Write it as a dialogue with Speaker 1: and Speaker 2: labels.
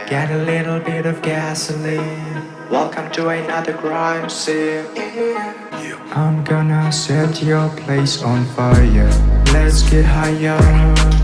Speaker 1: Get a little bit of gasoline. Welcome to another crime scene. I'm gonna set your place on fire. Let's get higher.